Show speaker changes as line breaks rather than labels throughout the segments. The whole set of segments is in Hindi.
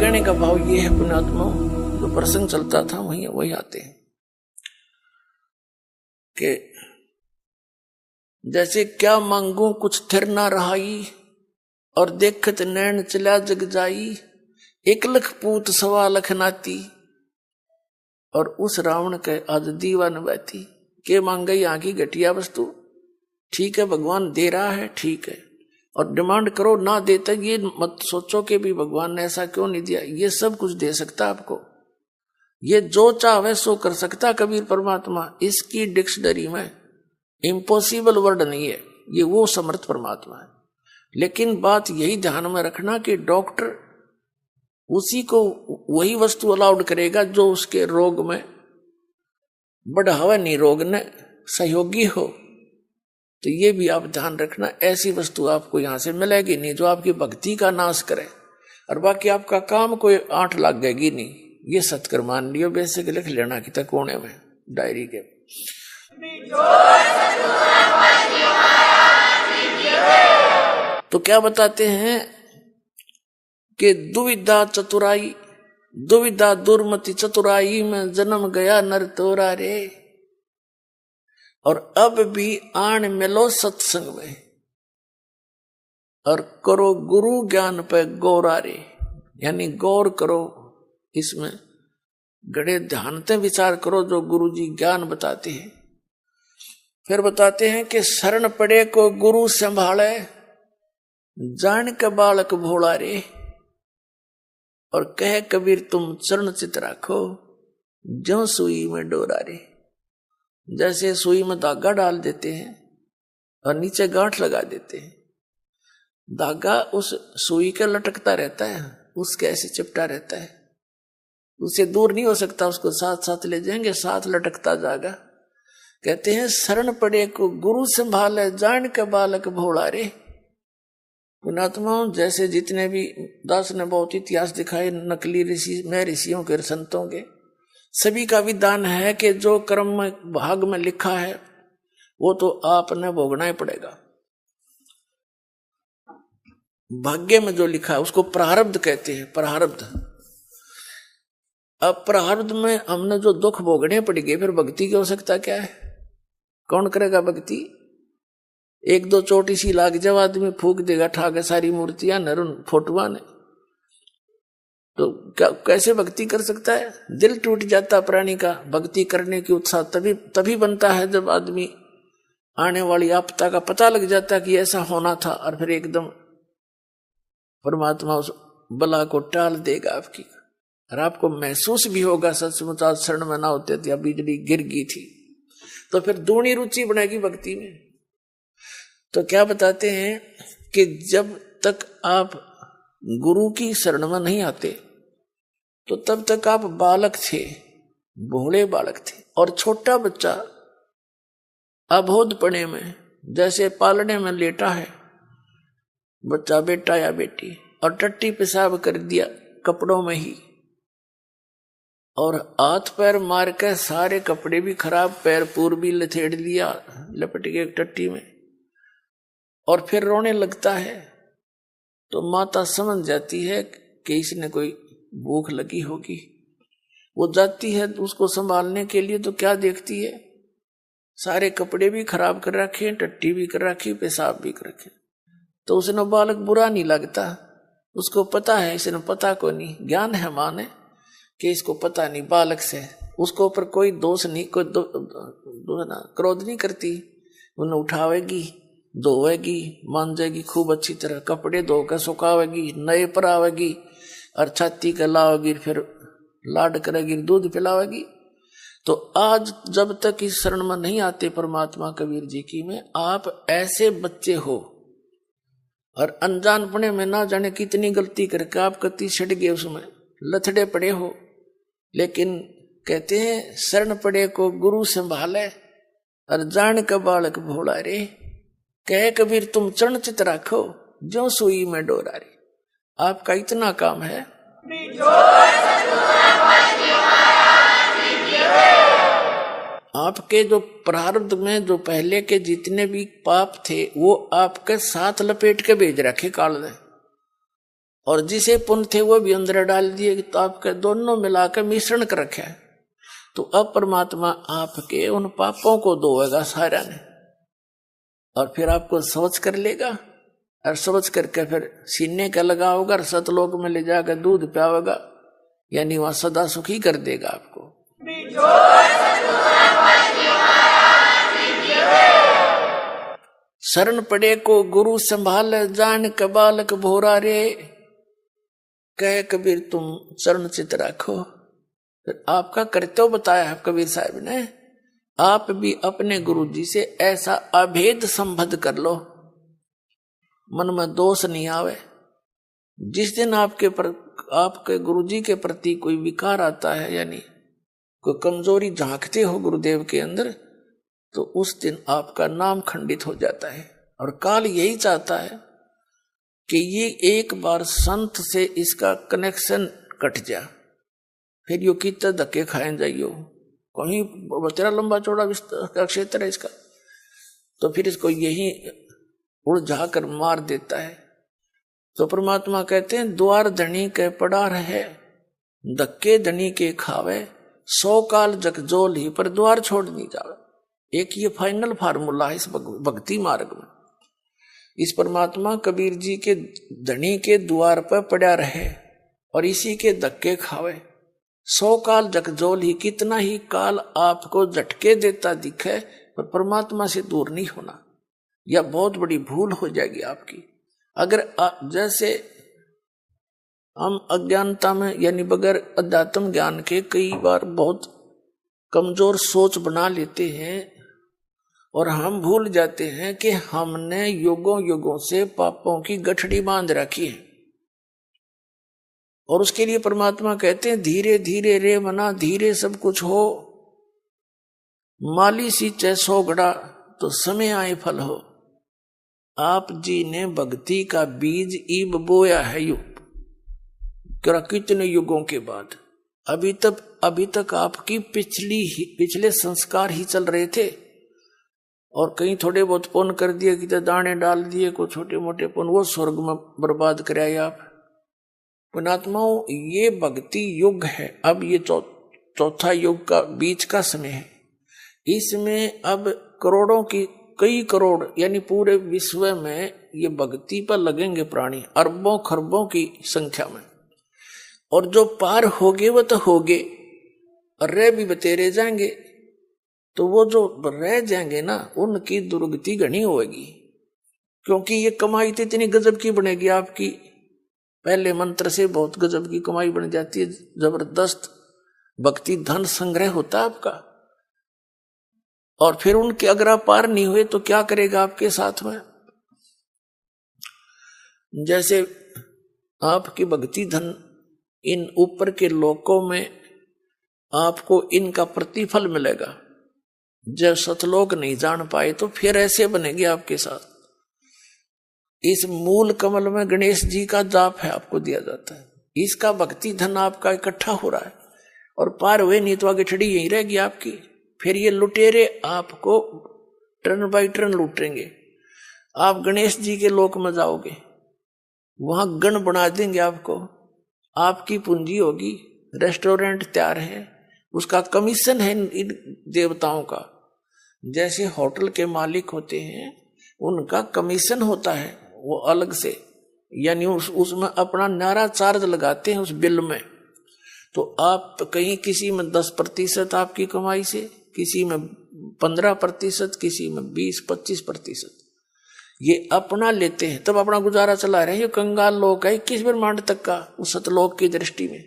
कहने का भाव ये है पुण्यात्मा, जो प्रसंग चलता था वही आते हैं कि जैसे क्या मांगू कुछ थिर ना रहाई, और देखत नैन चला जग जाई, 1 लाख पूत 1.25 लाख नाती, और उस रावण के आज दीवान बैठी के मांगे यहाँ की घटिया वस्तु। ठीक है भगवान दे रहा है, ठीक है, और डिमांड करो, ना देता ये मत सोचो कि भी भगवान ने ऐसा क्यों नहीं दिया। ये सब कुछ दे सकता आपको, ये जो चाहे सो कर सकता कबीर परमात्मा। इसकी डिक्शनरी में इम्पॉसिबल वर्ड नहीं है, ये वो समर्थ परमात्मा है। लेकिन बात यही ध्यान में रखना कि डॉक्टर उसी को वही वस्तु अलाउड करेगा जो उसके रोग में बढ़ावा, नहीं रोग ने सहयोगी हो। तो ये भी आप ध्यान रखना, ऐसी वस्तु आपको यहां से मिलेगी नहीं जो आपकी भक्ति का नाश करे, और बाकी आपका काम कोई 8 लगेगी नहीं। ये सत्कर मान लियो, बेसिक लिख लेना कि तक कोने में डायरी के। तो क्या बताते हैं कि दुविधा चतुराई, दुविधा दुर्मति चतुराई में जन्म गया नर तोरा रे, और अब भी आन मिलो सत्संग में, और करो गुरु ज्ञान पे गौरा रे। यानी गौर करो, इसमें गड़े ध्यान से विचार करो जो गुरु जी ज्ञान बताते हैं। फिर बताते हैं कि शरण पड़े को गुरु संभाले, जान के बालक भोला रे, और कह कबीर तुम चरण चित राखो, ज्यों सुई में डोरा रे। जैसे सुई में धागा डाल देते हैं और नीचे गांठ लगा देते हैं, धागा उस सुई के लटकता रहता है, उसके ऐसे चिपटा रहता है, उससे दूर नहीं हो सकता, उसको साथ साथ ले जाएंगे, साथ लटकता जाएगा। कहते हैं शरण पड़े को गुरु संभाले, जान के बालक भोला रे। पुणात्माओं, जैसे जितने भी दास ने बहुत इतिहास दिखाए नकली ऋषि में, ऋषियों के संतों के, सभी का विधान है कि जो कर्म में भाग में लिखा है वो तो आपने भोगना ही पड़ेगा। भाग्य में जो लिखा है उसको प्रारब्ध कहते हैं, प्रारब्ध। अब प्रारब्ध में हमने जो दुख भोगने पड़ेंगे, फिर भक्ति की आवश्यकता क्या है? कौन करेगा भक्ति? 1-2 चोटी सी लाग जब आदमी फूक देगा ठाके सारी मूर्तियां नरुन फोटुआ ने, तो कैसे भक्ति कर सकता है? दिल टूट जाता प्राणी का। भक्ति करने की उत्साह तभी बनता है जब आदमी आने वाली आपदा का पता लग जाता कि ऐसा होना था, और फिर एकदम परमात्मा उस बला को टाल देगा आपकी, और आपको महसूस भी होगा सचमुच आज शरण में ना होते थे, बिजली गिर गई थी। तो फिर दूनी रुचि बनेगी भक्ति में। तो क्या बताते हैं कि जब तक आप गुरु की शरण में नहीं आते तो तब तक आप बालक थे, भोले बालक थे। और छोटा बच्चा अबोधपने में जैसे पालने में लेटा है बच्चा, बेटा या बेटी, और टट्टी पेशाब कर दिया कपड़ों में ही, और हाथ पैर मार के सारे कपड़े भी खराब, पैर पूर भी लथेड़ लिया लपट के टट्टी में, और फिर रोने लगता है, तो माता समझ जाती है कि इसने कोई भूख लगी होगी। वो जाती है उसको संभालने के लिए, तो क्या देखती है? सारे कपड़े भी खराब कर रखे, टट्टी भी कर रखी, पेशाब भी कर रखे। तो उसने बालक बुरा नहीं लगता, उसको पता है, इसने पता को नहीं, ज्ञान है मां ने कि इसको पता नहीं, बालक से उसको ऊपर कोई दोष नहीं, कोई क्रोध नहीं करती। उन्हें उठावेगी, धोवेगी, मांजेगी खूब अच्छी तरह, कपड़े धोकर सुखावेगी, नए पर आवेगी, और छाती के लावेगी, फिर लाड करेगी, दूध पिलावेगी। तो आज जब तक इस शरण में नहीं आते परमात्मा कबीर जी की में, आप ऐसे बच्चे हो, और अनजानपने में ना जाने कितनी गलती करके आप कति छिड़ गए, उसमें लथड़े पड़े हो। लेकिन कहते हैं शरण पड़े को गुरु संभाले, और जान का बालक भोला रे, कह कबीर तुम चरण चित राखो, ज्यों सुई में डोरा रे। आपका इतना काम है। आपके जो प्रारब्ध में जो पहले के जितने भी पाप थे वो आपके साथ लपेट के भेज रखे काल ने। और जिसे पुण्य थे वो भी अंदर डाल दिए, तो आपके दोनों मिलाकर मिश्रण कर रखा है। तो अब परमात्मा आपके उन पापों को धोएगा सारा ने, और फिर आपको समझ कर लेगा, और समझ करके फिर सीने का लगाओगा और सतलोक में ले जाकर दूध पियावेगा, यानी वहां सदा सुखी कर देगा आपको। शरण पड़े को गुरु संभाल, जान के बालक भोरा रे, कह कबीर तुम चरण चित रखो। फिर आपका कर्तव्य बताया है कबीर साहब ने, आप भी अपने गुरु जी से ऐसा अभेद संबंध कर लो, मन में दोष नहीं आवे। जिस दिन आपके गुरु जी के प्रति कोई विकार आता है, यानी कोई कमजोरी झांकते हो गुरुदेव के अंदर, तो उस दिन आपका नाम खंडित हो जाता है। और काल यही चाहता है कि ये एक बार संत से इसका कनेक्शन कट जा, फिर यो कितना धक्के खाए जाइयो, कहीं तेरा लंबा चौड़ा का क्षेत्र है इसका, तो फिर इसको यही उलझा कर मार देता है। तो परमात्मा कहते हैं द्वार धनी के पड़ा रहे, धक्के धनी के खावे, 100 काल जगजोल ही पर द्वार छोड़ नहीं जावे। एक ये फाइनल फार्मूला है इस भक्ति मार्ग में। इस परमात्मा कबीर जी के धनी के द्वार पर पड़ा रहे और इसी के धक्के खावे, 100 काल जगजोल ही, कितना ही काल आपको झटके देता दिखे पर परमात्मा से दूर नहीं होना, यह बहुत बड़ी भूल हो जाएगी आपकी। अगर जैसे हम अज्ञानता में, यानी बगैर अध्यात्म ज्ञान के कई बार बहुत कमजोर सोच बना लेते हैं और हम भूल जाते हैं कि हमने युगों युगों से पापों की गठड़ी बांध रखी है। और उसके लिए परमात्मा कहते हैं धीरे धीरे रे मना, धीरे सब कुछ हो, माली सींचे 100 घड़ा तो समय आए फल हो। आप जी ने भक्ति का बीज ईब बोया है युग, कितने युगों के बाद। अभी तक आपकी पिछले संस्कार ही चल रहे थे, और कहीं थोड़े बहुत पुण्य कर दिए, कि दाने डाल दिए, को छोटे मोटे पुण्य, वो स्वर्ग में बर्बाद कराए आप। पुणात्माओं, ये भक्ति युग है। अब ये चौथा युग का बीच का समय है। इसमें अब करोड़ों की, कई करोड़, यानी पूरे विश्व में ये भक्ति पर लगेंगे प्राणी, अरबों खरबों की संख्या में। और जो पार होगे वो तो होगे, और रह भी बतेरे जाएंगे। तो वो जो रह जाएंगे ना, उनकी दुर्गति घनी होगी, क्योंकि ये कमाई तो इतनी गजब की बनेगी आपकी। पहले मंत्र से बहुत गजब की कमाई बन जाती है, जबरदस्त भक्ति धन संग्रह होता है आपका। और फिर उनके अगर आप पार नहीं हुए तो क्या करेगा आपके साथ में। जैसे आपकी भक्ति धन इन ऊपर के लोकों में आपको इनका प्रतिफल मिलेगा, जब सतलोक नहीं जान पाए तो फिर ऐसे बनेगी आपके साथ। इस मूल कमल में गणेश जी का जाप है, आपको दिया जाता है, इसका भक्ति धन आपका इकट्ठा हो रहा है, और पार हुए नहीं तो आगे छड़ी यही रहेगी आपकी। फिर ये लुटेरे आपको टर्न बाई टर्न लूटेंगे। आप गणेश जी के लोक में जाओगे, वहां गण बना देंगे आपको, आपकी पूंजी होगी, रेस्टोरेंट तैयार है, उसका कमीशन है इन देवताओं का। जैसे होटल के मालिक होते हैं, उनका कमीशन होता है वो अलग से, यानी उसमें अपना नारा चार्ज लगाते हैं उस बिल में। तो आप कहीं किसी में 10% आपकी कमाई से, किसी में 15%, किसी में 20-25%, ये अपना लेते हैं, तब अपना गुजारा चला रहे हैं। ये कंगाल लोग है 21 ब्रह्मांड तक का उस सतलोक की दृष्टि में।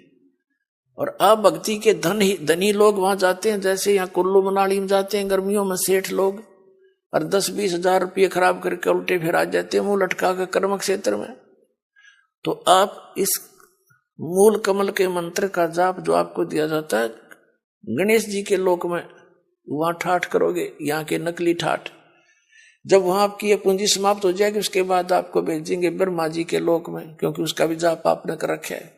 और आप भक्ति के धनी लोग वहां जाते हैं, जैसे यहाँ कुल्लू मनाली में जाते हैं गर्मियों में सेठ लोग, और 10-20 हजार रुपये खराब करके उल्टे फिर आ जाते हैं मुंह लटका के कर्म क्षेत्र में। तो आप इस मूल कमल के मंत्र का जाप जो आपको दिया जाता है गणेश जी के लोक में, वहां ठाठ करोगे, यहाँ के नकली ठाठ। जब वहां आपकी ये पूंजी समाप्त हो जाएगी, उसके बाद आपको भेजेंगे ब्रह्मा जी के लोक में, क्योंकि उसका भी जाप आपने कर रखा है।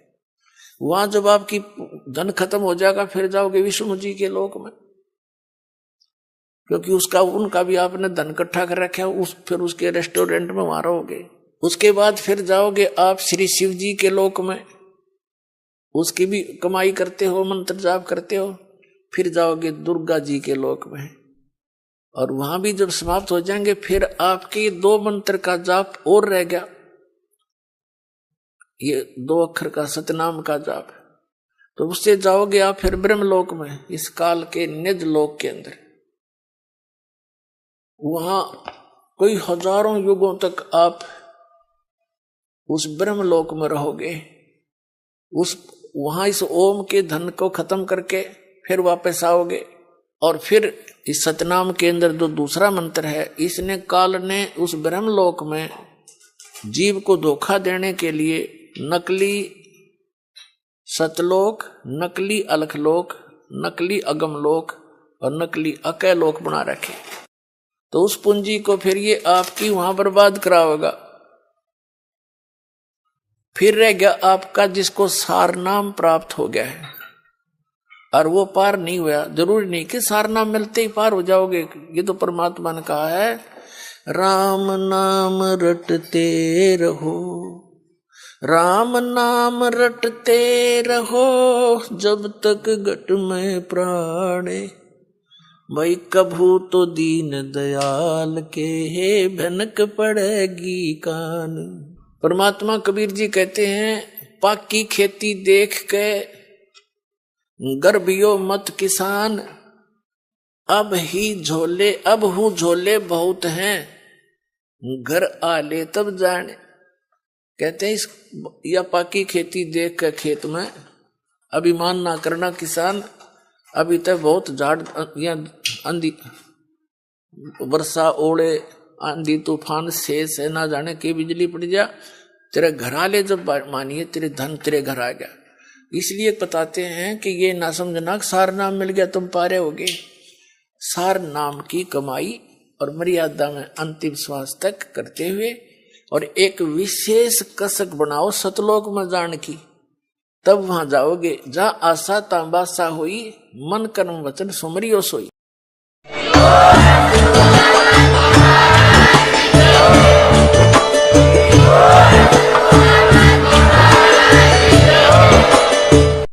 वहां जब आपकी धन खत्म हो जाएगा, फिर जाओगे विष्णु जी के लोक में, क्योंकि उनका भी आपने धन इकट्ठा कर रखा है। फिर उसके रेस्टोरेंट में वहां रहोगे। उसके बाद फिर जाओगे आप श्री शिव जी के लोक में, उसकी भी कमाई करते हो, मंत्र जाप करते हो। फिर जाओगे दुर्गा जी के लोक में, और वहां भी जब समाप्त हो जाएंगे फिर आपके 2 मंत्र का जाप और रह गया, ये 2 अक्षर का सतनाम का जाप। तो उससे जाओगे आप फिर ब्रह्मलोक में, इस काल के निज लोक के अंदर। वहां कोई हजारों युगों तक आप उस ब्रह्मलोक में रहोगे। वहां इस ओम के धन को खत्म करके फिर वापस आओगे, और फिर इस सतनाम के अंदर जो दूसरा मंत्र है, इसने काल ने उस ब्रह्मलोक में जीव को धोखा देने के लिए नकली सतलोक, नकली अलखलोक, नकली अगमलोक और नकली अकैलोक बना रखे। तो उस पूंजी को फिर ये आपकी वहां बर्बाद कराओगा। फिर रह गया आपका जिसको सार नाम प्राप्त हो गया है, और वो पार नहीं हुआ। जरूरी नहीं कि सार नाम मिलते ही पार हो जाओगे, ये तो परमात्मा ने कहा है, राम नाम रटते रहो, राम नाम रटते रहो, जब तक घट में प्राणे, भाई कभू तो दीन दयाल के भनक पड़ेगी कान। परमात्मा कबीर जी कहते हैं, पाकी खेती देख के गर्भियो मत किसान, अब हूँ झोले बहुत हैं, घर आले तब जाने। कहते हैं इस या पाकी खेती देख के खेत में अभिमान ना करना किसान, अभी तक बहुत झाड़ या आंधी वर्षा ओले आंधी तूफान शेष है, ना जाने की बिजली पड़ जा, तेरे घर आले जब मानिए तेरे धन तेरे घर आ गया। इसलिए बताते हैं कि ये ना समझना सार नाम मिल गया तुम पारे होगे। सार नाम की कमाई और मर्यादा में अंतिम श्वास तक करते हुए, और एक विशेष कसक बनाओ सतलोक में जान की, तब वहां जाओगे जहां आशा तांबासा होई, मन कर्म वचन सुमरियो सोई।